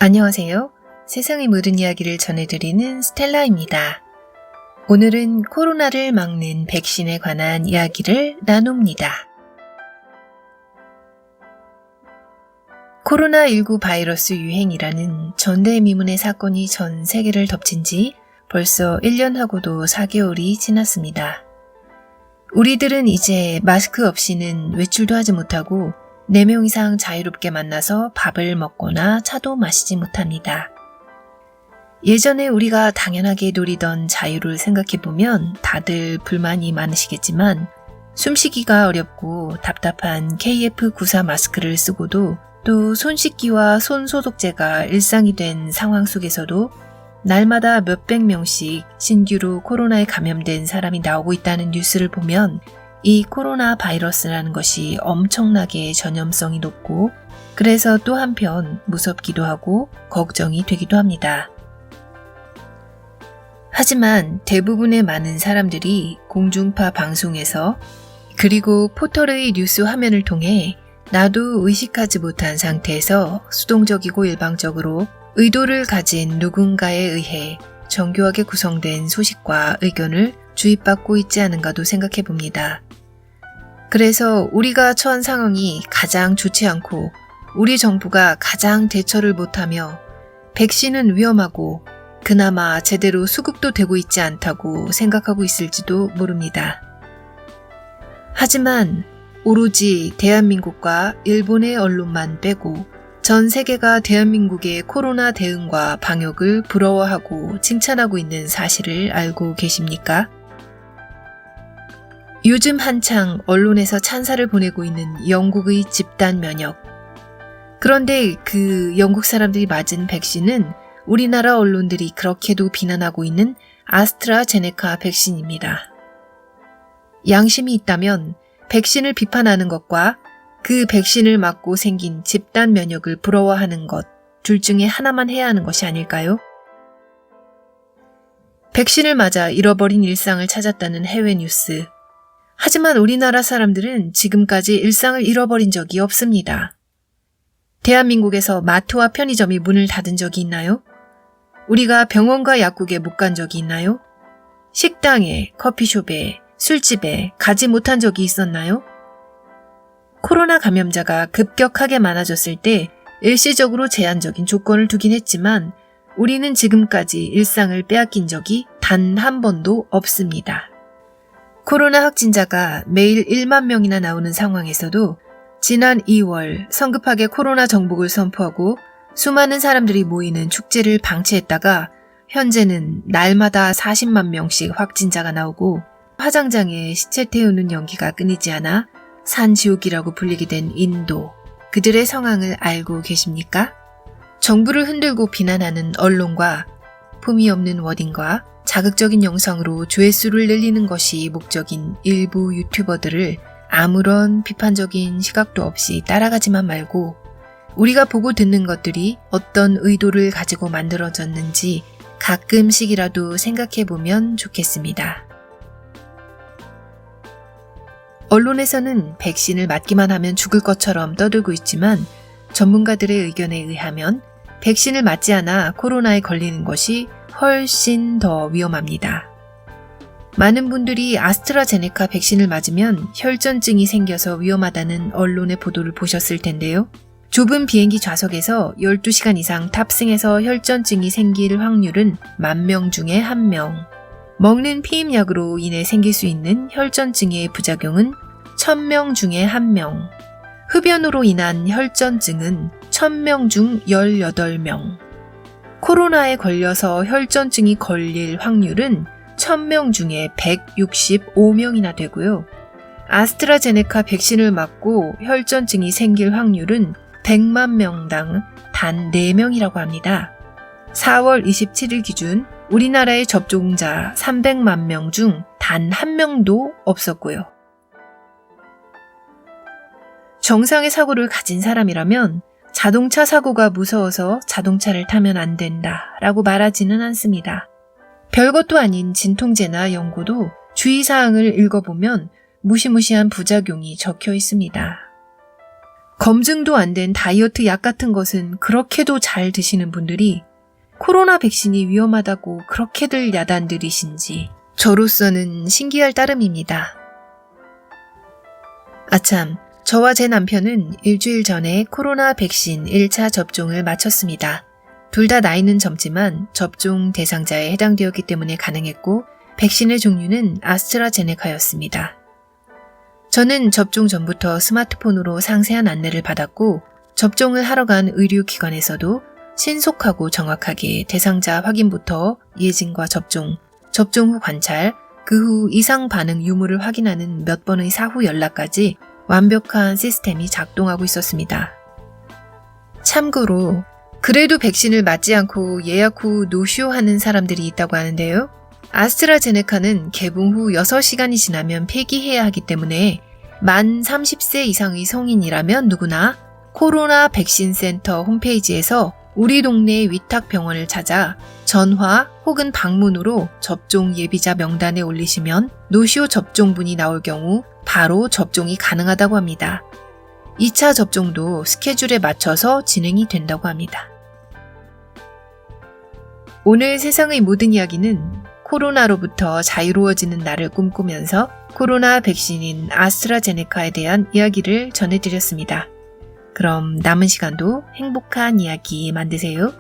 안녕하세요. 세상의 모든 이야기를 전해드리는 스텔라입니다. 오늘은 코로나를 막는 백신에 관한 이야기를 나눕니다. 코로나19 바이러스 유행이라는 전대미문의 사건이 전 세계를 덮친 지 벌써 1년하고도 4개월이 지났습니다. 우리들은 이제 마스크 없이는 외출도 하지 못하고 4명 이상 자유롭게 만나서 밥을 먹거나 차도 마시지 못합니다. 예전에 우리가 당연하게 누리던 자유를 생각해보면 다들 불만이 많으시겠지만 숨쉬기가 어렵고 답답한 KF94 마스크를 쓰고도 또 손 씻기와 손 소독제가 일상이 된 상황 속에서도 날마다 몇백 명씩 신규로 코로나에 감염된 사람이 나오고 있다는 뉴스를 보면 이 코로나 바이러스라는 것이 엄청나게 전염성이 높고 그래서 또 한편 무섭기도 하고 걱정이 되기도 합니다. 하지만 대부분의 많은 사람들이 공중파 방송에서 그리고 포털의 뉴스 화면을 통해 나도 의식하지 못한 상태에서 수동적이고 일방적으로 의도를 가진 누군가에 의해 정교하게 구성된 소식과 의견을 주입받고 있지 않은가도 생각해 봅니다. 그래서 우리가 처한 상황이 가장 좋지 않고 우리 정부가 가장 대처를 못하며 백신은 위험하고 그나마 제대로 수급도 되고 있지 않다고 생각하고 있을지도 모릅니다. 하지만 오로지 대한민국과 일본의 언론만 빼고 전 세계가 대한민국의 코로나 대응과 방역을 부러워하고 칭찬하고 있는 사실을 알고 계십니까? 요즘 한창 언론에서 찬사를 보내고 있는 영국의 집단 면역. 그런데 그 영국 사람들이 맞은 백신은 우리나라 언론들이 그렇게도 비난하고 있는 아스트라제네카 백신입니다. 양심이 있다면 백신을 비판하는 것과 그 백신을 맞고 생긴 집단 면역을 부러워하는 것, 둘 중에 하나만 해야 하는 것이 아닐까요? 백신을 맞아 잃어버린 일상을 찾았다는 해외 뉴스. 하지만 우리나라 사람들은 지금까지 일상을 잃어버린 적이 없습니다. 대한민국에서 마트와 편의점이 문을 닫은 적이 있나요? 우리가 병원과 약국에 못 간 적이 있나요? 식당에, 커피숍에, 술집에 가지 못한 적이 있었나요? 코로나 감염자가 급격하게 많아졌을 때 일시적으로 제한적인 조건을 두긴 했지만 우리는 지금까지 일상을 빼앗긴 적이 단 한 번도 없습니다. 코로나 확진자가 매일 1만 명이나 나오는 상황에서도 지난 2월 성급하게 코로나 정복을 선포하고 수많은 사람들이 모이는 축제를 방치했다가 현재는 날마다 40만 명씩 확진자가 나오고 화장장에 시체 태우는 연기가 끊이지 않아 산지옥이라고 불리게 된 인도. 그들의 상황을 알고 계십니까? 정부를 흔들고 비난하는 언론과 품위 없는 워딩과 자극적인 영상으로 조회수를 늘리는 것이 목적인 일부 유튜버들을 아무런 비판적인 시각도 없이 따라가지만 말고 우리가 보고 듣는 것들이 어떤 의도를 가지고 만들어졌는지 가끔씩이라도 생각해보면 좋겠습니다. 언론에서는 백신을 맞기만 하면 죽을 것처럼 떠들고 있지만 전문가들의 의견에 의하면 백신을 맞지 않아 코로나에 걸리는 것이 훨씬 더 위험합니다. 많은 분들이 아스트라제네카 백신을 맞으면 혈전증이 생겨서 위험하다는 언론의 보도를 보셨을 텐데요. 좁은 비행기 좌석에서 12시간 이상 탑승해서 혈전증이 생길 확률은 10,000명 중에 1명. 먹는 피임약으로 인해 생길 수 있는 혈전증의 부작용은 1,000명 중에 1명. 흡연으로 인한 혈전증은 1,000명 중 18명. 코로나에 걸려서 혈전증이 걸릴 확률은 1,000명 중에 165명이나 되고요. 아스트라제네카 백신을 맞고 혈전증이 생길 확률은 100만 명당 단 4명이라고 합니다. 4월 27일 기준 우리나라의 접종자 300만 명 중 단 1명도 없었고요. 정상의 사고를 가진 사람이라면 자동차 사고가 무서워서 자동차를 타면 안 된다 라고 말하지는 않습니다. 별것도 아닌 진통제나 연고도 주의사항을 읽어보면 무시무시한 부작용이 적혀 있습니다. 검증도 안 된 다이어트 약 같은 것은 그렇게도 잘 드시는 분들이 코로나 백신이 위험하다고 그렇게들 야단들이신지 저로서는 신기할 따름입니다. 아참, 저와 제 남편은 일주일 전에 코로나 백신 1차 접종을 마쳤습니다. 둘 다 나이는 젊지만 접종 대상자에 해당되었기 때문에 가능했고 백신의 종류는 아스트라제네카였습니다. 저는 접종 전부터 스마트폰으로 상세한 안내를 받았고 접종을 하러 간 의료기관에서도 신속하고 정확하게 대상자 확인부터 예진과 접종, 접종 후 관찰, 그 후 이상 반응 유무를 확인하는 몇 번의 사후 연락까지 완벽한 시스템이 작동하고 있었습니다. 참고로 그래도 백신을 맞지 않고 예약 후 노쇼하는 사람들이 있다고 하는데요. 아스트라제네카는 개봉 후 6시간이 지나면 폐기해야 하기 때문에 만 30세 이상의 성인이라면 누구나 코로나 백신 센터 홈페이지에서 우리 동네 위탁병원을 찾아 전화 혹은 방문으로 접종 예비자 명단에 올리시면 노쇼 접종분이 나올 경우 바로 접종이 가능하다고 합니다. 2차 접종도 스케줄에 맞춰서 진행이 된다고 합니다. 오늘 세상의 모든 이야기는 코로나로부터 자유로워지는 날을 꿈꾸면서 코로나 백신인 아스트라제네카에 대한 이야기를 전해드렸습니다. 그럼 남은 시간도 행복한 이야기 만드세요.